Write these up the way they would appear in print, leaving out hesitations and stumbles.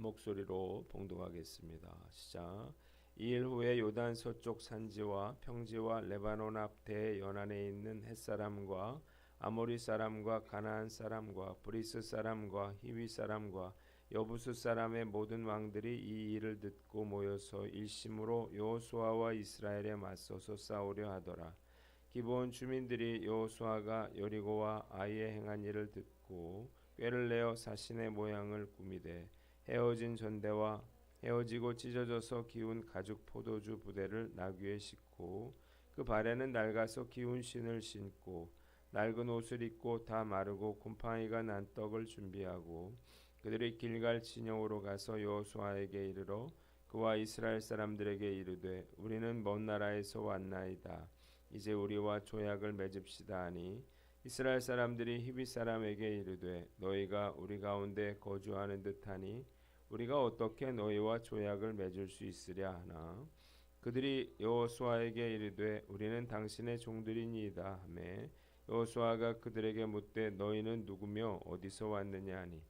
목소리로 봉독하겠습니다. 시작. 이일 후에 요단 서쪽 산지와 평지와 레바논 앞 대 연안에 있는 헷사람과 아모리 사람과 가나안 사람과 브리스 사람과 히위 사람과 여부수 사람의 모든 왕들이 이 일을 듣고 모여서 일심으로 여호수아와 이스라엘에 맞서서 싸우려 하더라. 기브온 주민들이 여호수아가 여리고와 아이에 행한 일을 듣고 꾀를 내어 사신의 모양을 꾸미되 헤어진 전대와 헤어지고 찢어져서 기운 가죽 포도주 부대를 나귀에 싣고 그 발에는 낡아서 기운 신을 신고 낡은 옷을 입고 다 마르고 곰팡이가 난 떡을 준비하고 그들이 길갈 진영으로 가서 여호수아에게 이르러 그와 이스라엘 사람들에게 이르되 우리는 먼 나라에서 왔나이다. 이제 우리와 조약을 맺읍시다 하니 이스라엘 사람들이 히비 사람에게 이르되 너희가 우리 가운데 거주하는 듯하니 우리가 어떻게 너희와 조약을 맺을 수 있으랴 하나 그들이 여호수아에게 이르되 우리는 당신의 종들이니이다 하매 여호수아가 그들에게 묻되 너희는 누구며 어디서 왔느냐 하니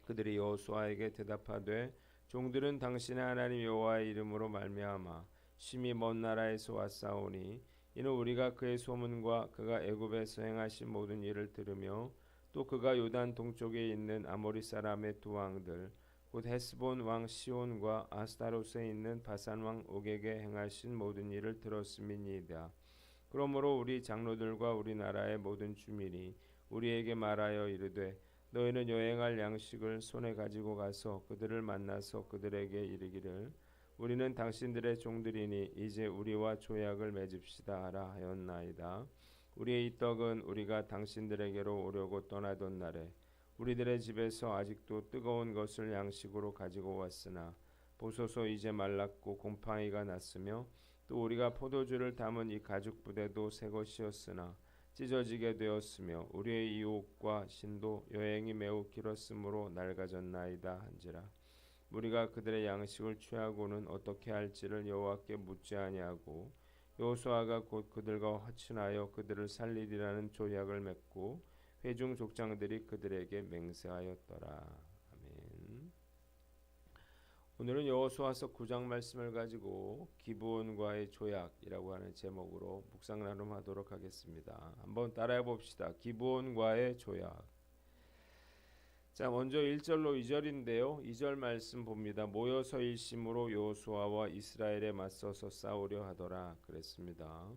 그들이 여호수아에게 대답하되 종들은 당신의 하나님 여호와의 이름으로 말미암아 심히 먼 나라에서 왔사오니 이는 우리가 그의 소문과 그가 애굽에서 행하신 모든 일을 들으며 또 그가 요단 동쪽에 있는 아모리 사람의 두 왕들 곧 헤스본 왕 시온과 아스타롯에 있는 바산 왕 옥에게 행하신 모든 일을 들었음이니이다. 그러므로 우리 장로들과 우리나라의 모든 주민이 우리에게 말하여 이르되 너희는 여행할 양식을 손에 가지고 가서 그들을 만나서 그들에게 이르기를 우리는 당신들의 종들이니 이제 우리와 조약을 맺읍시다 하라 하였나이다. 우리의 이 떡은 우리가 당신들에게로 오려고 떠나던 날에 우리들의 집에서 아직도 뜨거운 것을 양식으로 가지고 왔으나 보소서 이제 말랐고 곰팡이가 났으며 또 우리가 포도주를 담은 이 가죽 부대도 새 것이었으나 찢어지게 되었으며 우리의 이 옷과 신도 여행이 매우 길었으므로 낡아졌나이다 한지라. 우리가 그들의 양식을 취하고는 어떻게 할지를 여호와께 묻지 아니하고 여호수아가 곧 그들과 화친하여 그들을 살리리라는 조약을 맺고 회중 족장들이 그들에게 맹세하였더라. 아멘. 오늘은 여호수아서 9장 말씀을 가지고 기브온과의 조약이라고 하는 제목으로 묵상 나눔하도록 하겠습니다. 한번 따라해 봅시다. 기브온과의 조약. 자, 먼저 1절로 2절인데요. 2절 말씀 봅니다. 모여서 일심으로 여호수아와 이스라엘에 맞서서 싸우려 하더라 그랬습니다.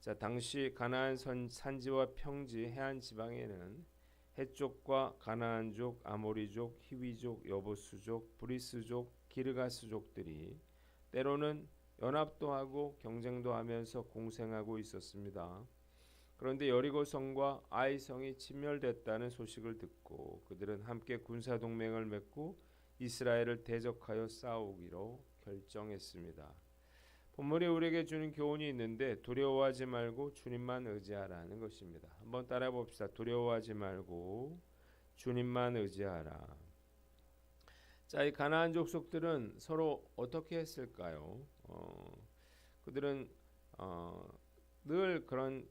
자, 당시 가나안 산지와 평지 해안 지방에는 헷족과 가나안족, 아모리족, 히위족, 여부수족, 브리스족, 기르가스족들이 때로는 연합도 하고 경쟁도 하면서 공생하고 있었습니다. 그런데 여리고성과 아이성이 침멸됐다는 소식을 듣고 그들은 함께 군사동맹을 맺고 이스라엘을 대적하여 싸우기로 결정했습니다. 본문이 우리에게 주는 교훈이 있는데 두려워하지 말고 주님만 의지하라는 것입니다. 한번 따라해 봅시다. 두려워하지 말고 주님만 의지하라. 자, 이 가나안 족속들은 서로 어떻게 했을까요? 그들은 늘 그런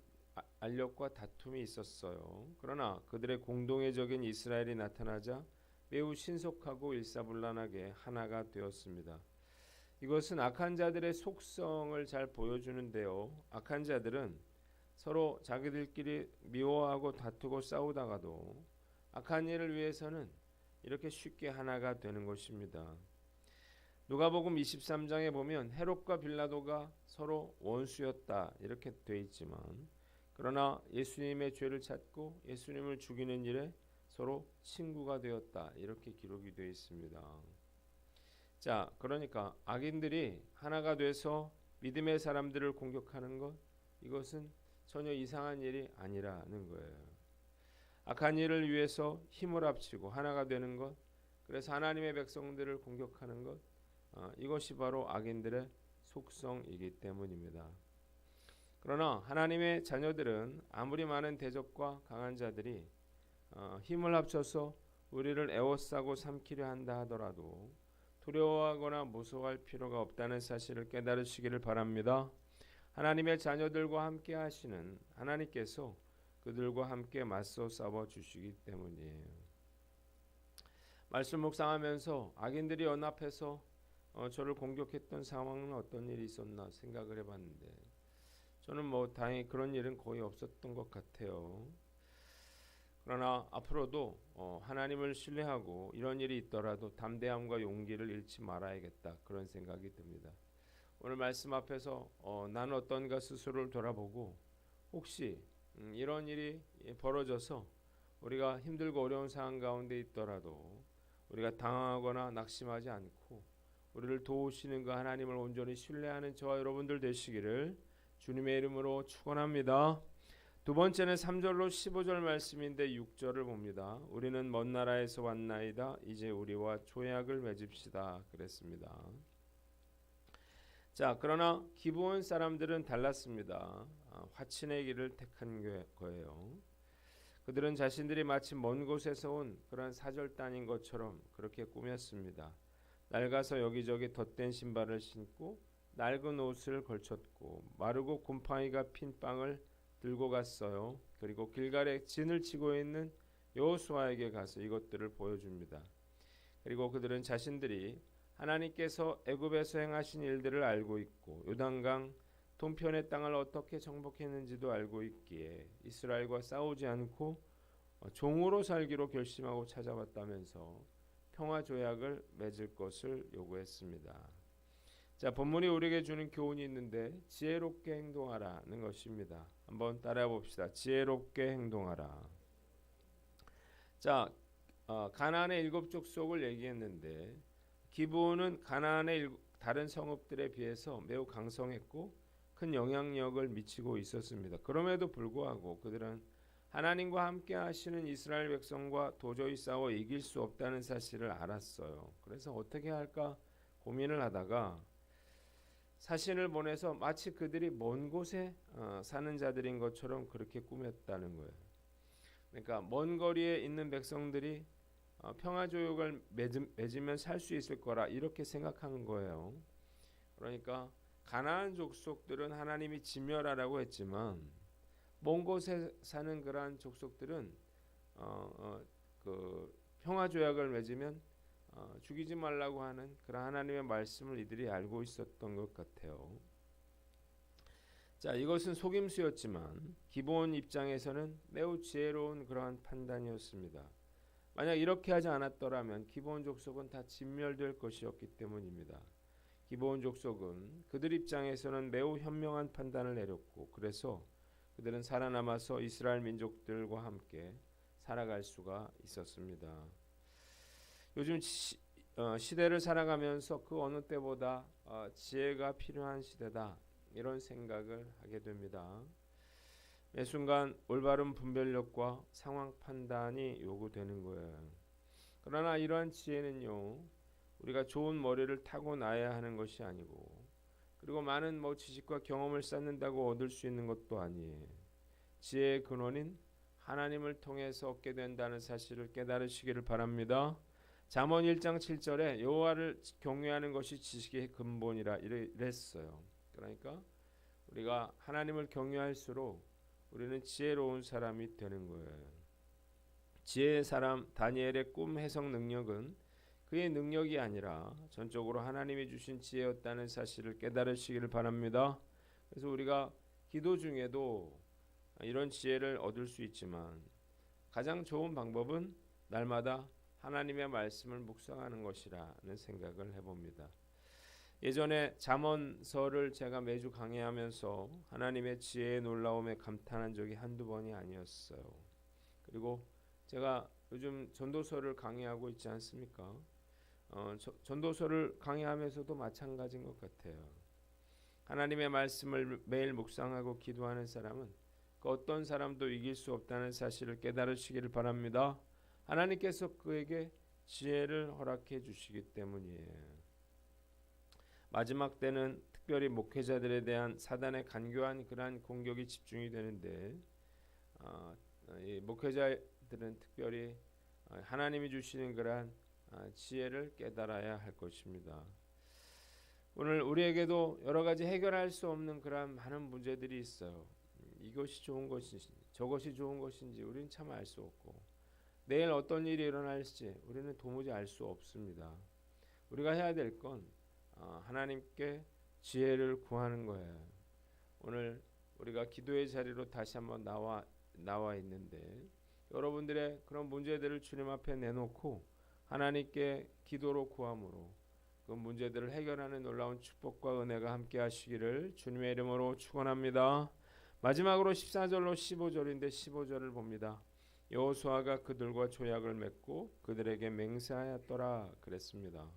알력과 다툼이 있었어요. 그러나 그들의 공동의적인 이스라엘이 나타나자 매우 신속하고 일사불란하게 하나가 되었습니다. 이것은 악한 자들의 속성을 잘 보여주는데요. 악한 자들은 서로 자기들끼리 미워하고 다투고 싸우다가도 악한 일을 위해서는 이렇게 쉽게 하나가 되는 것입니다. 누가복음 23장에 보면 헤롯과 빌라도가 서로 원수였다 이렇게 돼 있지만 그러나 예수님의 죄를 찾고 예수님을 죽이는 일에 서로 친구가 되었다 이렇게 기록이 되어 있습니다. 자, 그러니까 악인들이 하나가 돼서 믿음의 사람들을 공격하는 것 이것은 전혀 이상한 일이 아니라는 거예요. 악한 일을 위해서 힘을 합치고 하나가 되는 것 그래서 하나님의 백성들을 공격하는 것 이것이 바로 악인들의 속성이기 때문입니다. 그러나 하나님의 자녀들은 아무리 많은 대적과 강한 자들이 힘을 합쳐서 우리를 에워싸고 삼키려 한다 하더라도 두려워하거나 무서워할 필요가 없다는 사실을 깨달으시기를 바랍니다. 하나님의 자녀들과 함께 하시는 하나님께서 그들과 함께 맞서 싸워 주시기 때문이에요. 말씀 묵상하면서 악인들이 연합해서 저를 공격했던 상황은 어떤 일이 있었나 생각을 해봤는데 저는 다행히 그런 일은 거의 없었던 것 같아요. 그러나 앞으로도 하나님을 신뢰하고 이런 일이 있더라도 담대함과 용기를 잃지 말아야겠다 그런 생각이 듭니다. 오늘 말씀 앞에서 나는 어떤가 스스로를 돌아보고 혹시 이런 일이 벌어져서 우리가 힘들고 어려운 상황 가운데 있더라도 우리가 당황하거나 낙심하지 않고 우리를 도우시는 그 하나님을 온전히 신뢰하는 저와 여러분들 되시기를 주님의 이름으로 축원합니다. 두 번째는 3절로 15절 말씀인데 6절을 봅니다. 우리는 먼 나라에서 왔나이다. 이제 우리와 조약을 맺읍시다. 그랬습니다. 자, 그러나 기브온 사람들은 달랐습니다. 화친의 길을 택한 거예요. 그들은 자신들이 마치 먼 곳에서 온 그런 사절단인 것처럼 그렇게 꾸몄습니다. 낡아서 여기저기 덧댄 신발을 신고 낡은 옷을 걸쳤고 마르고 곰팡이가 핀 빵을 들고 갔어요. 그리고 길갈에 진을 치고 있는 여호수아에게 가서 이것들을 보여줍니다. 그리고 그들은 자신들이 하나님께서 애굽에서 행하신 일들을 알고 있고 요단강 동편의 땅을 어떻게 정복했는지도 알고 있기에 이스라엘과 싸우지 않고 종으로 살기로 결심하고 찾아왔다면서 평화 조약을 맺을 것을 요구했습니다. 자, 본문이 우리에게 주는 교훈이 있는데 지혜롭게 행동하라는 것입니다. 한번 따라해 봅시다. 지혜롭게 행동하라. 자, 가나안의 7족속을 얘기했는데 기브온은 가나안의 다른 성읍들에 비해서 매우 강성했고 큰 영향력을 미치고 있었습니다. 그럼에도 불구하고 그들은 하나님과 함께 하시는 이스라엘 백성과 도저히 싸워 이길 수 없다는 사실을 알았어요. 그래서 어떻게 할까 고민을 하다가 사신을 보내서 마치 그들이 먼 곳에 사는 자들인 것처럼 그렇게 꾸몄다는 거예요. 그러니까 먼 거리에 있는 백성들이 평화조약을 맺으면 살 수 있을 거라 이렇게 생각한 거예요. 그러니까 가나안 족속들은 하나님이 진멸하라고 했지만 먼 곳에 사는 그러한 족속들은 그 평화조약을 맺으면 죽이지 말라고 하는 그런 하나님의 말씀을 이들이 알고 있었던 것 같아요. 자, 이것은 속임수였지만 기브온 입장에서는 매우 지혜로운 그러한 판단이었습니다. 만약 이렇게 하지 않았더라면 기브온 족속은 다 진멸될 것이었기 때문입니다. 기브온 족속은 그들 입장에서는 매우 현명한 판단을 내렸고 그래서 그들은 살아남아서 이스라엘 민족들과 함께 살아갈 수가 있었습니다. 요즘 시대를 살아가면서 그 어느 때보다 지혜가 필요한 시대다 이런 생각을 하게 됩니다. 매 순간 올바른 분별력과 상황 판단이 요구되는 거예요. 그러나 이러한 지혜는요 우리가 좋은 머리를 타고나야 하는 것이 아니고 그리고 많은 지식과 경험을 쌓는다고 얻을 수 있는 것도 아니에요. 지혜의 근원인 하나님을 통해서 얻게 된다는 사실을 깨달으시기를 바랍니다. 잠언 1장 7절에 여호와를 경외하는 것이 지식의 근본이라 이랬어요. 그러니까 우리가 하나님을 경외할수록 우리는 지혜로운 사람이 되는 거예요. 지혜의 사람 다니엘의 꿈 해석 능력은 그의 능력이 아니라 전적으로 하나님이 주신 지혜였다는 사실을 깨달으시기를 바랍니다. 그래서 우리가 기도 중에도 이런 지혜를 얻을 수 있지만 가장 좋은 방법은 날마다 하나님의 말씀을 묵상하는 것이라는 생각을 해봅니다. 예전에 잠언서를 제가 매주 강의하면서 하나님의 지혜의 놀라움에 감탄한 적이 한두 번이 아니었어요. 그리고 제가 요즘 전도서를 강의하고 있지 않습니까? 전도서를 강의하면서도 마찬가지인 것 같아요. 하나님의 말씀을 매일 묵상하고 기도하는 사람은 그 어떤 사람도 이길 수 없다는 사실을 깨달으시기를 바랍니다. 하나님께서 그에게 지혜를 허락해 주시기 때문이에요. 마지막 때는 특별히 목회자들에 대한 사단의 간교한 그러한 공격이 집중이 되는데 이 목회자들은 특별히 하나님이 주시는 그러한 지혜를 깨달아야 할 것입니다. 오늘 우리에게도 여러 가지 해결할 수 없는 그러한 많은 문제들이 있어요. 이것이 좋은 것인지 저것이 좋은 것인지 우리는 참 알 수 없고 내일 어떤 일이 일어날지 우리는 도무지 알 수 없습니다. 우리가 해야 될 건 하나님께 지혜를 구하는 거예요. 오늘 우리가 기도의 자리로 다시 한번 나와 있는데 여러분들의 그런 문제들을 주님 앞에 내놓고 하나님께 기도로 구함으로 그 문제들을 해결하는 놀라운 축복과 은혜가 함께 하시기를 주님의 이름으로 축원합니다. 마지막으로 14절로 15절인데 15절을 봅니다. 여호수아가 그들과 조약을 맺고 그들에게 맹세하였더라 그랬습니다.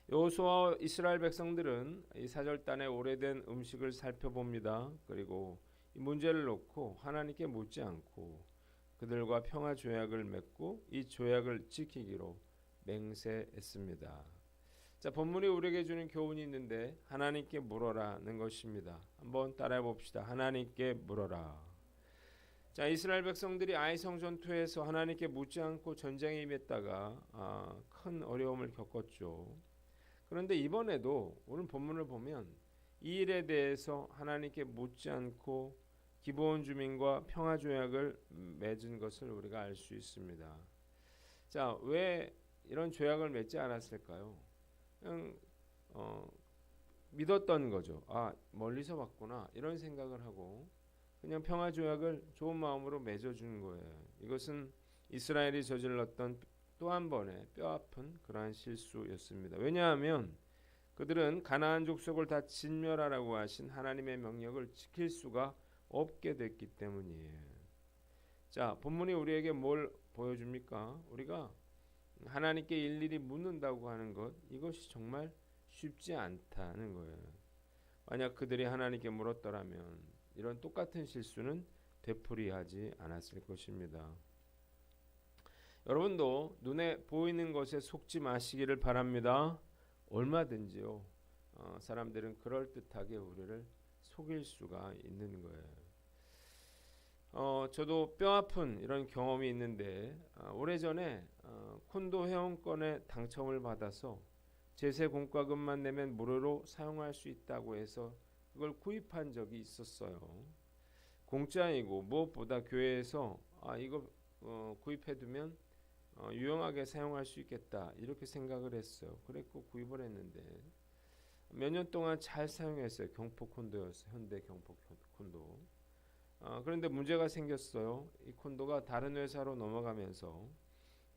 여호수아와 이스라엘 백성들은 이 사절단의 오래된 음식을 살펴봅니다. 그리고 이 문제를 놓고 하나님께 묻지 않고 그들과 평화 조약을 맺고 이 조약을 지키기로 맹세했습니다. 자, 본문이 우리에게 주는 교훈이 있는데 하나님께 물어라는 것입니다. 한번 따라해 봅시다. 하나님께 물어라. 자, 이스라엘 백성들이 아이성 전투에서 하나님께 묻지 않고 전쟁에 임했다가 큰 어려움을 겪었죠. 그런데 이번에도 오늘 본문을 보면 이 일에 대해서 하나님께 묻지 않고 기브온 주민과 평화 조약을 맺은 것을 우리가 알 수 있습니다. 자, 왜 이런 조약을 맺지 않았을까요? 그냥 믿었던 거죠. 멀리서 봤구나 이런 생각을 하고 그냥 평화 조약을 좋은 마음으로 맺어준 거예요. 이것은 이스라엘이 저질렀던 또 한 번의 뼈아픈 그러한 실수였습니다. 왜냐하면 그들은 가나안 족속을 다 진멸하라고 하신 하나님의 명령을 지킬 수가 없게 됐기 때문이에요. 자, 본문이 우리에게 뭘 보여줍니까? 우리가 하나님께 일일이 묻는다고 하는 것, 이것이 정말 쉽지 않다는 거예요. 만약 그들이 하나님께 물었더라면 이런 똑같은 실수는 되풀이하지 않았을 것입니다. 여러분도 눈에 보이는 것에 속지 마시기를 바랍니다. 얼마든지요. 사람들은 그럴듯하게 우리를 속일 수가 있는 거예요. 저도 뼈아픈 이런 경험이 있는데 오래전에 콘도 회원권에 당첨을 받아서 제세 공과금만 내면 무료로 사용할 수 있다고 해서 그걸 구입한 적이 있었어요. 공짜이고 무엇보다 교회에서 이거 구입해두면 유용하게 사용할 수 있겠다 이렇게 생각을 했어요. 그랬고 구입을 했는데 몇 년 동안 잘 사용했어요. 경포 콘도였어요. 현대 경포 콘도. 그런데 문제가 생겼어요. 이 콘도가 다른 회사로 넘어가면서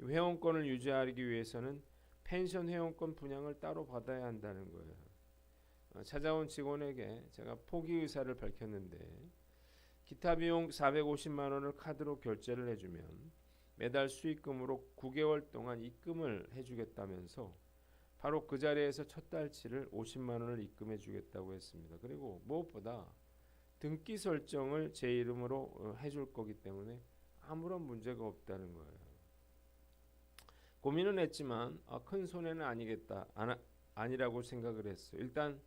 회원권을 유지하기 위해서는 펜션 회원권 분양을 따로 받아야 한다는 거예요. 찾아온 직원에게 제가 포기 의사를 밝혔는데 기타 비용 450만 원을 카드로 결제를 해주면 매달 수익금으로 9개월 동안 입금을 해주겠다면서 바로 그 자리에서 첫 달치를 50만 원을 입금해 주겠다고 했습니다. 그리고 무엇보다 등기 설정을 제 이름으로 해줄 거기 때문에 아무런 문제가 없다는 거예요. 고민은 했지만 큰 손해는 아니라고 생각을 했어요. 일단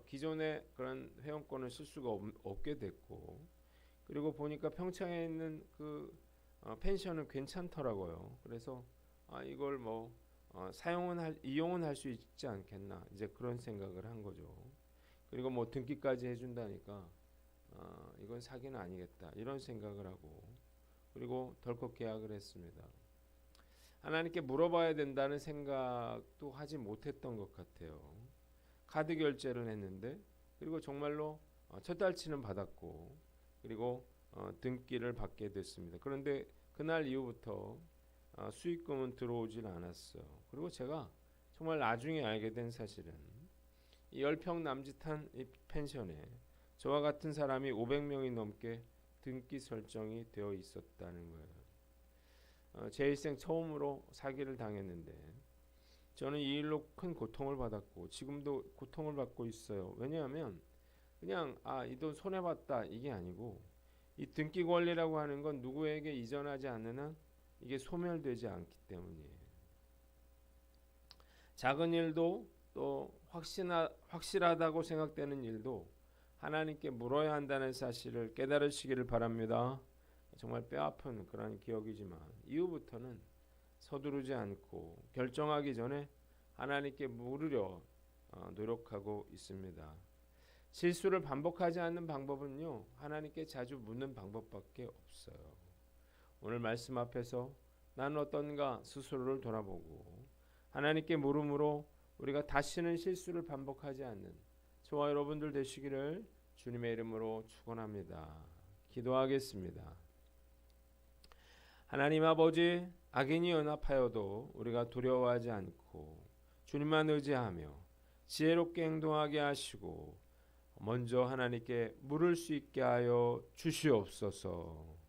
기존에 그런 회원권을 쓸 수가 없게 됐고 그리고 보니까 평창에 있는 그 펜션은 괜찮더라고요. 그래서 이걸 이용은 할 수 있지 않겠나 이제 그런 생각을 한 거죠. 그리고 등기까지 해준다니까 이건 사기는 아니겠다 이런 생각을 하고 그리고 덜컥 계약을 했습니다. 하나님께 물어봐야 된다는 생각도 하지 못했던 것 같아요. 카드 결제를 했는데 그리고 정말로 첫 달치는 받았고 그리고 등기를 받게 됐습니다. 그런데 그날 이후부터 수익금은 들어오질 않았어요. 그리고 제가 정말 나중에 알게 된 사실은 이 10평 남짓한 이 펜션에 저와 같은 사람이 500명이 넘게 등기 설정이 되어 있었다는 거예요. 제 일생 처음으로 사기를 당했는데 저는 이 일로 큰 고통을 받았고 지금도 고통을 받고 있어요. 왜냐하면 그냥 이 돈 손해봤다 이게 아니고 이 등기 권리라고 하는 건 누구에게 이전하지 않는 한 이게 소멸되지 않기 때문이에요. 작은 일도 또 확실하다고 생각되는 일도 하나님께 물어야 한다는 사실을 깨달으시기를 바랍니다. 정말 뼈아픈 그런 기억이지만 이후부터는 서두르지 않고 결정하기 전에 하나님께 물으려 노력하고 있습니다. 실수를 반복하지 않는 방법은요 하나님께 자주 묻는 방법밖에 없어요. 오늘 말씀 앞에서 나는 어떤가 스스로를 돌아보고 하나님께 물음으로 우리가 다시는 실수를 반복하지 않는 저와 여러분들 되시기를 주님의 이름으로 축원합니다. 기도하겠습니다. 하나님 아버지, 악인이 연합하여도 우리가 두려워하지 않고 주님만 의지하며 지혜롭게 행동하게 하시고 먼저 하나님께 물을 수 있게 하여 주시옵소서.